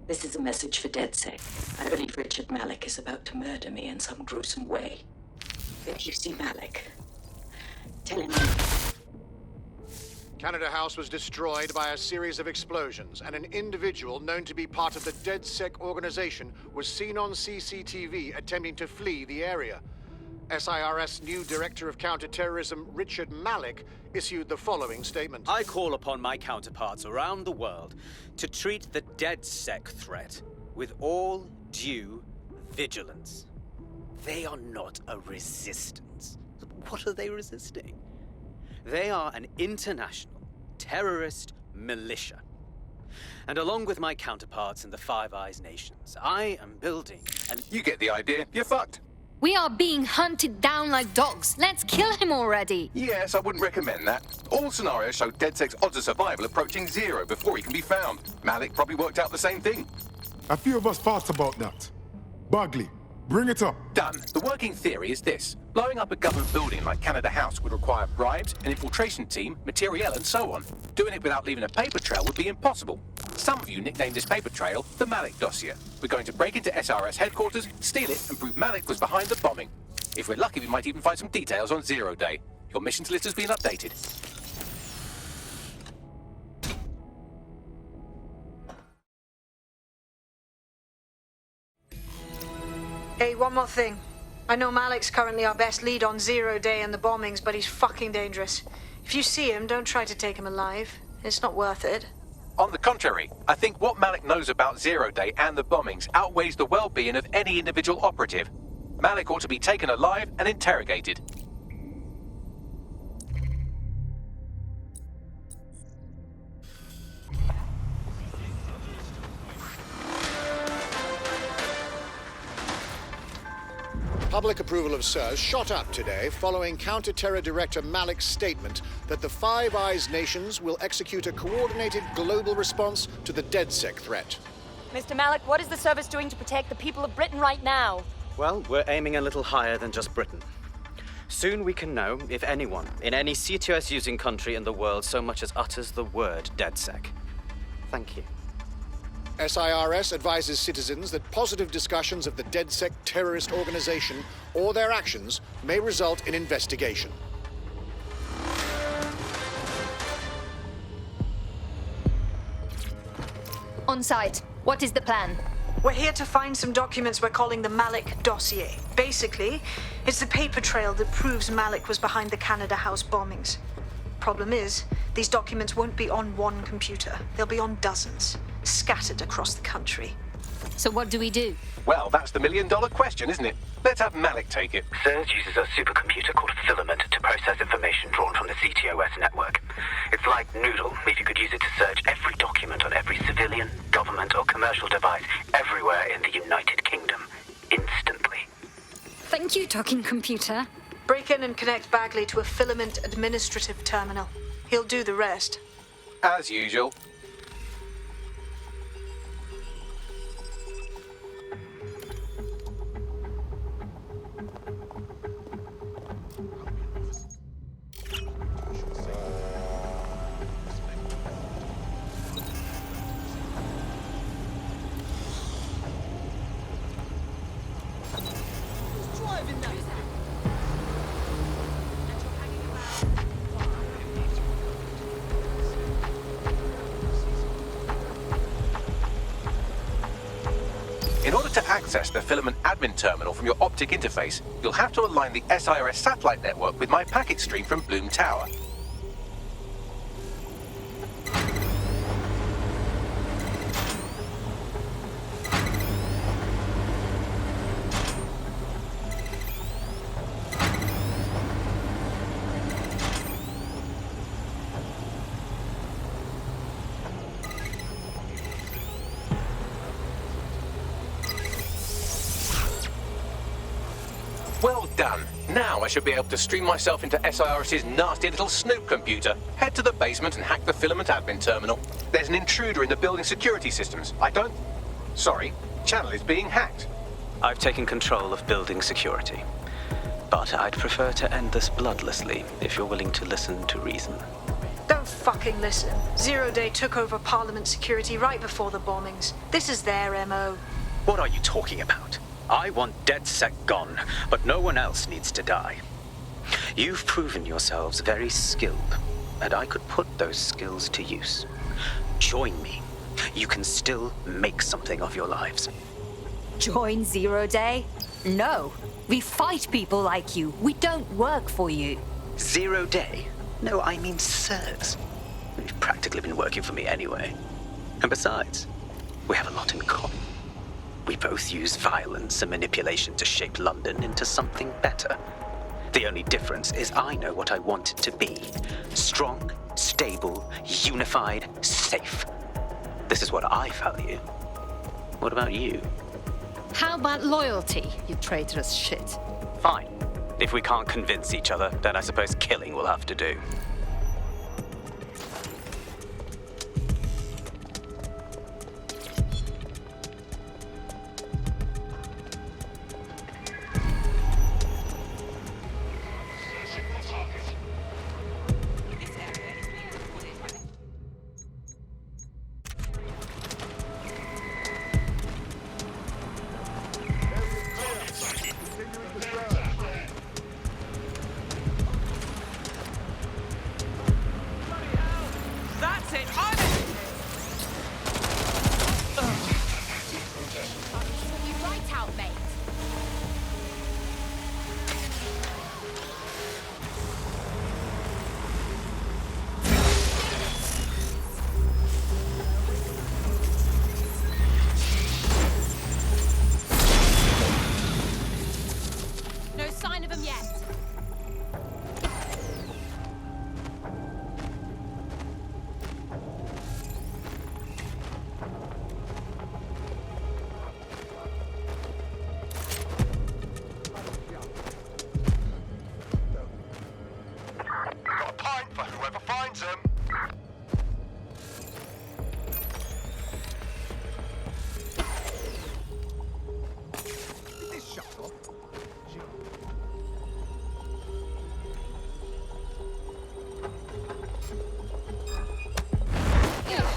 This is a message for DedSec. I believe Richard Malik is about to murder me in some gruesome way. If you see Malik, tell him Canada House was destroyed by a series of explosions, and an individual known to be part of the DedSec organization was seen on CCTV attempting to flee the area. SIRS new Director of Counterterrorism, Richard Malik, issued the following statement. I call upon my counterparts around the world to treat the DedSec threat with all due vigilance. They are not a resistance. What are they resisting? They are an international terrorist militia. And along with my counterparts in the Five Eyes nations, I am building an... You get the idea. You're fucked. We are being hunted down like dogs. Let's kill him already. Yes, I wouldn't recommend that. All scenarios show DedSec's odds of survival approaching 0 before he can be found. Malik probably worked out the same thing. A few of us thought about that. Bagley, bring it up. Done. The working theory is this. Blowing up a government building like Canada House would require bribes, an infiltration team, materiel, and so on. Doing it without leaving a paper trail would be impossible. Some of you nicknamed this paper trail the Malik Dossier. We're going to break into SRS headquarters, steal it, and prove Malik was behind the bombing. If we're lucky, we might even find some details on Zero Day. Your missions list has been updated. Hey, one more thing. I know Malik's currently our best lead on Zero Day and the bombings, but he's fucking dangerous. If you see him, don't try to take him alive. It's not worth it. On the contrary, I think what Malik knows about Zero Day and the bombings outweighs the well-being of any individual operative. Malik ought to be taken alive and interrogated. Public approval of SIRS shot up today following Counter-Terror Director Malik's statement that the Five Eyes nations will execute a coordinated global response to the DedSec threat. Mr. Malik, what is the service doing to protect the people of Britain right now? Well, we're aiming a little higher than just Britain. Soon we can know if anyone in any CTOS-using country in the world so much as utters the word DedSec. Thank you. SIRS advises citizens that positive discussions of the DedSec terrorist organization or their actions may result in investigation. On site, what is the plan? We're here to find some documents we're calling the Malik Dossier. Basically, it's the paper trail that proves Malik was behind the Canada House bombings. Problem is, these documents won't be on one computer. They'll be on dozens, scattered across the country. So what do we do? Well, that's the million-dollar question, isn't it? Let's have Malik take it. SIRS uses a supercomputer called Filament to process information drawn from the CTOS network. It's like Noodle, if you could use it to search every document on every civilian, government, or commercial device everywhere in the United Kingdom, instantly. Thank you, talking computer. Break in and connect Bagley to a Filament administrative terminal. He'll do the rest. As usual. In order to access the Filament admin terminal from your optic interface, you'll have to align the SIRS satellite network with my packet stream from Bloom Tower. Well done. Now I should be able to stream myself into SIRS's nasty little snoop computer, head to the basement and hack the Filament admin terminal. There's an intruder in the building security systems. Sorry, channel is being hacked. I've taken control of building security. But I'd prefer to end this bloodlessly if you're willing to listen to reason. Don't don't fucking listen. Zero Day took over Parliament security right before the bombings. This is their MO. What are you talking about? I want DedSec gone, but no one else needs to die. You've proven yourselves very skilled, and I could put those skills to use. Join me. You can still make something of your lives. Join Zero Day? No. We fight people like you. We don't work for you. 0 Day? No, I mean serves. You've practically been working for me anyway. And besides, we have a lot in common. We both use violence and manipulation to shape London into something better. The only difference is I know what I want it to be. Strong, stable, unified, safe. This is what I value. What about you? How about loyalty, you traitorous shit? Fine. If we can't convince each other, then I suppose killing will have to do.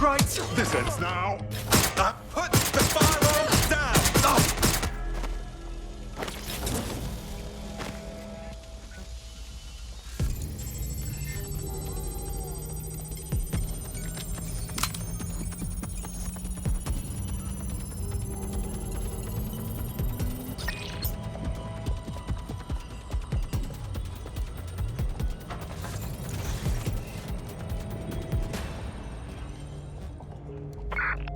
Right, this ends now. Put the firearms down!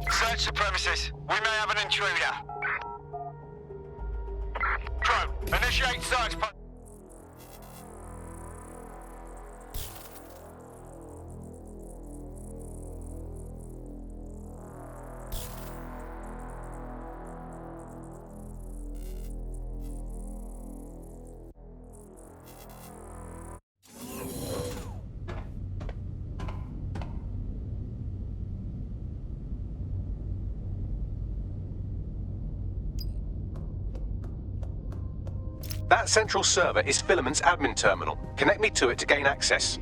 Search the premises. We may have an intruder. Drone, initiate search. That central server is Filament's admin terminal. Connect me to it to gain access.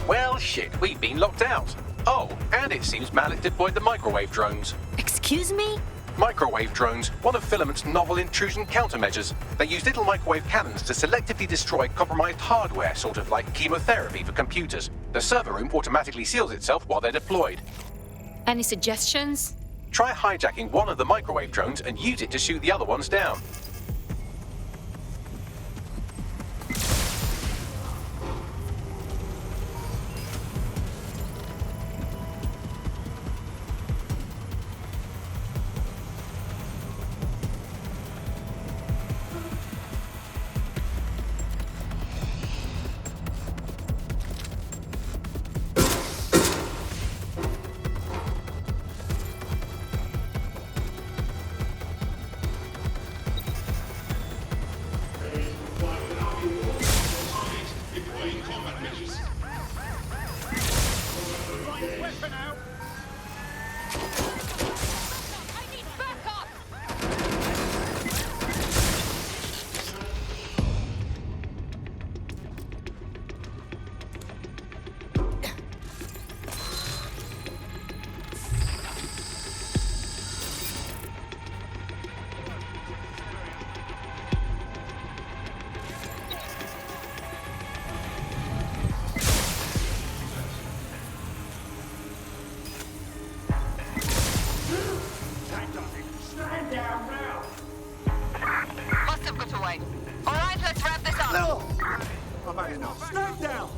Well, shit, we've been locked out. Oh, and it seems Malik deployed the microwave drones. Excuse me? Microwave drones, one of Filament's novel intrusion countermeasures. They use little microwave cannons to selectively destroy compromised hardware, sort of like chemotherapy for computers. The server room automatically seals itself while they're deployed. Any suggestions? Try hijacking one of the microwave drones and use it to shoot the other ones down. Must have got away. All right, let's wrap this up. No! I've had enough. Stand down!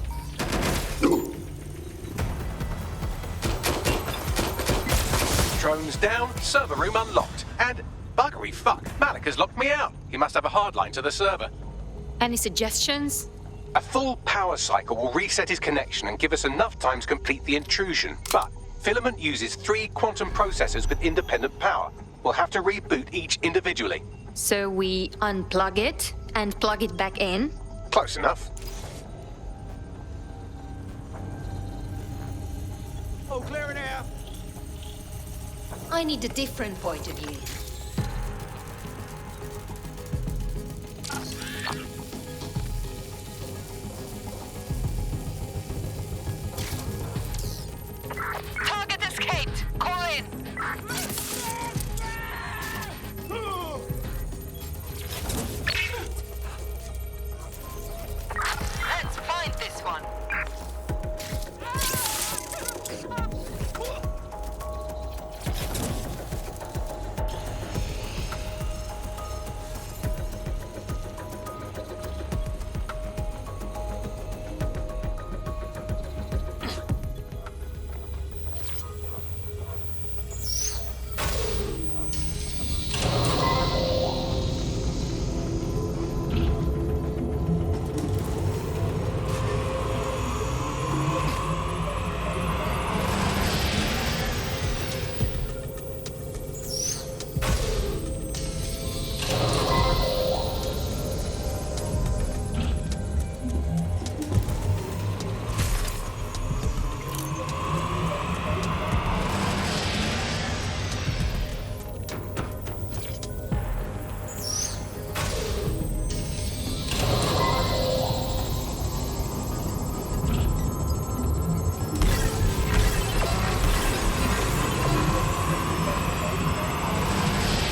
Drones down, server room unlocked. And buggery fuck, Malik has locked me out. He must have a hardline to the server. Any suggestions? A full power cycle will reset his connection and give us enough time to complete the intrusion. But Filament uses 3 quantum processors with independent power. We'll have to reboot each individually. So we unplug it and plug it back in? Close enough. All clear in here. I need a different point of view. Target escaped. Call in. Let's find this one.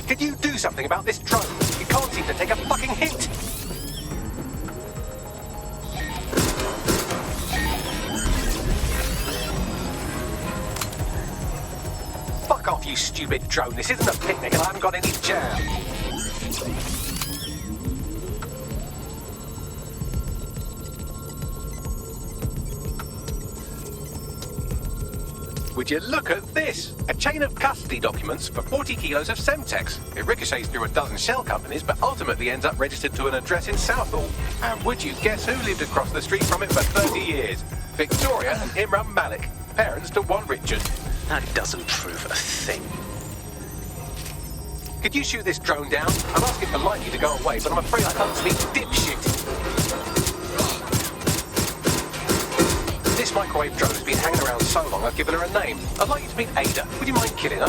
Can you do something about this drone? You can't seem to take a fucking hit! Fuck off, you stupid drone. This isn't a picnic and I haven't got any jam. Would you look at this? A chain of custody documents for 40 kilos of Semtex. It ricochets through a dozen shell companies, but ultimately ends up registered to an address in Southall. And would you guess who lived across the street from it for 30 years? Victoria and Imran Malik, parents to one Richard. That doesn't prove a thing. Could you shoot this drone down? I'm asking politely to go away, but I'm afraid I can't speak dipshit. This microwave drone has been hanging around so long I've given her a name. I'd like you to meet Ada. Would you mind killing her?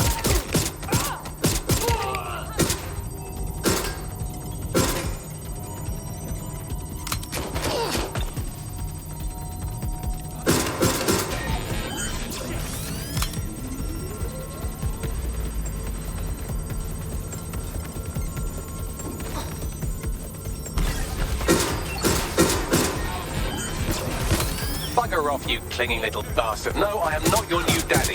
Bugger Bugger off, you clinging little bastard. No, I am not your new daddy.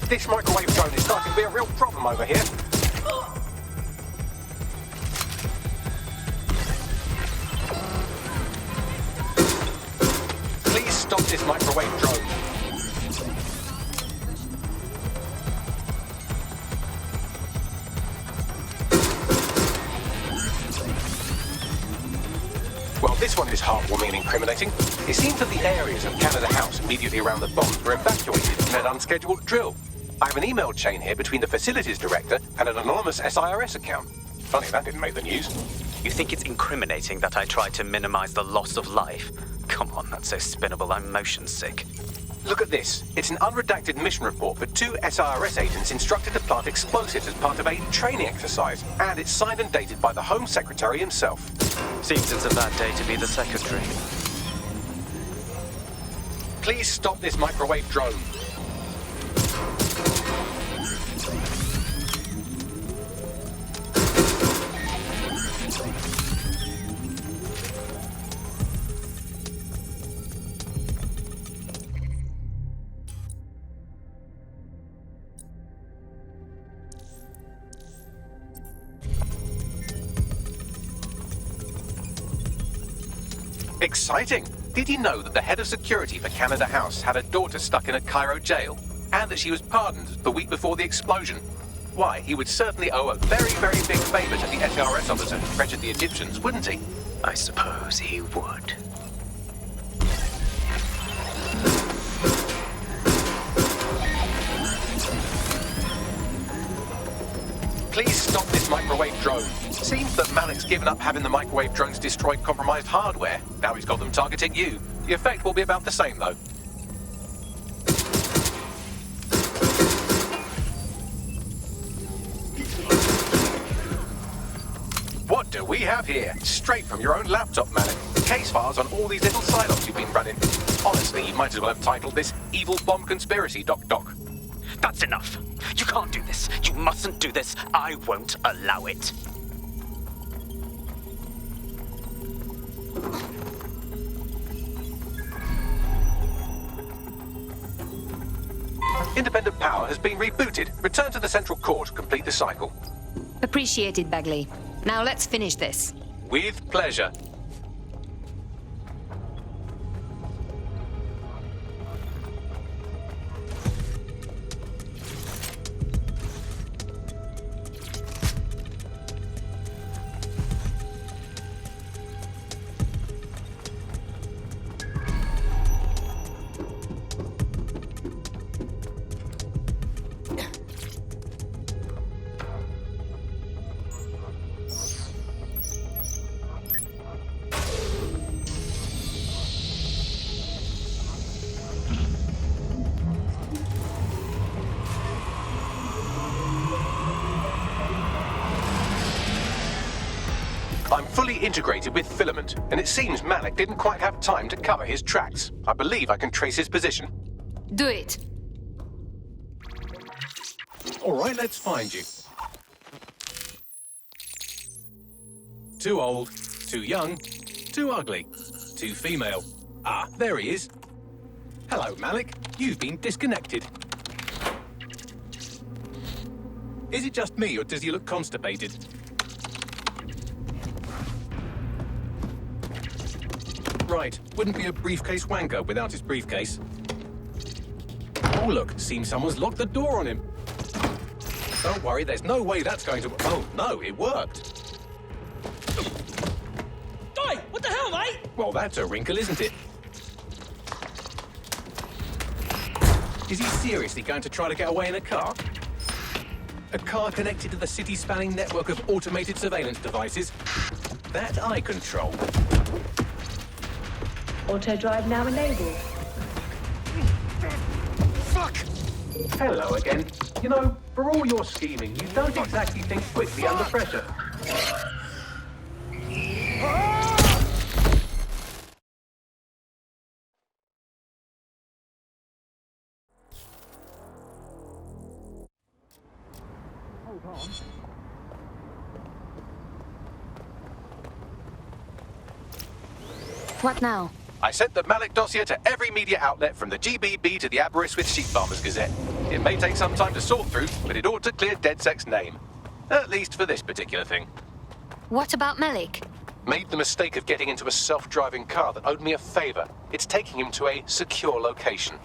This microwave drone is starting to be a real problem over here. Please stop this microwave drone. Well, this one is heartwarming and incriminating. It seems that the areas of Canada House immediately around the bombs were evacuated in an unscheduled drill. I have an email chain here between the facilities director and an anonymous SIRS account. Funny that didn't make the news. You think it's incriminating that I tried to minimize the loss of life? Come on, that's so spinnable, I'm motion sick. Look at this. It's an unredacted mission report for 2 SIRS agents instructed to plant explosives as part of a training exercise. And it's signed and dated by the Home Secretary himself. Seems it's a bad day to be the secretary. Please stop this microwave drone. Exciting! Did you know that the head of security for Canada House had a daughter stuck in a Cairo jail? And that she was pardoned the week before the explosion? Why, he would certainly owe a very, very big favour to the SRS officer who pressured the Egyptians, wouldn't he? I suppose he would. Please stop this microwave drone. Seems that Malik's given up having the microwave drones destroy compromised hardware. Now he's got them targeting you. The effect will be about the same, though. What do we have here? Straight from your own laptop, Malik. Case files on all these little silos you've been running. Honestly, you might as well have titled this Evil Bomb Conspiracy, Doc. That's enough. You can't do this. You mustn't do this. I won't allow it. Independent power has been rebooted. Return to the central core to complete the cycle. Appreciated, Bagley. Now let's finish this. With pleasure. I'm fully integrated with Filament, and it seems Malik didn't quite have time to cover his tracks. I believe I can trace his position. Do it. All right, let's find you. Too old, too young, too ugly, too female. Ah, there he is. Hello, Malik. You've been disconnected. Is it just me, or does he look constipated? Right, wouldn't be a briefcase wanker without his briefcase. Oh look, seems someone's locked the door on him. Don't worry, there's no way that's going to... Oh no, it worked. Oi, what the hell, mate? Well, that's a wrinkle, isn't it? Is he seriously going to try to get away in a car? A car connected to the city-spanning network of automated surveillance devices? That I control. Auto drive now enabled. Fuck! Hello again. You know, for all your scheming, you don't exactly think quickly under pressure. What now? I sent the Malik dossier to every media outlet from the GBB to the Aberystwyth Sheep Farmers Gazette. It may take some time to sort through, but it ought to clear DedSec's name. At least for this particular thing. What about Malik? Made the mistake of getting into a self-driving car that owed me a favor. It's taking him to a secure location.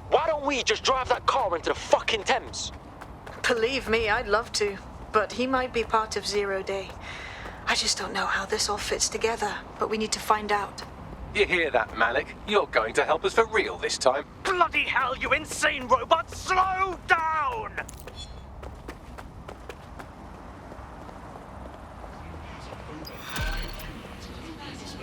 Why don't we just drive that car into the fucking Thames? Believe me, I'd love to. But he might be part of Zero Day. I just don't know how this all fits together, but we need to find out. You hear that, Malik? You're going to help us for real this time. Bloody hell, you insane robot! Slow down!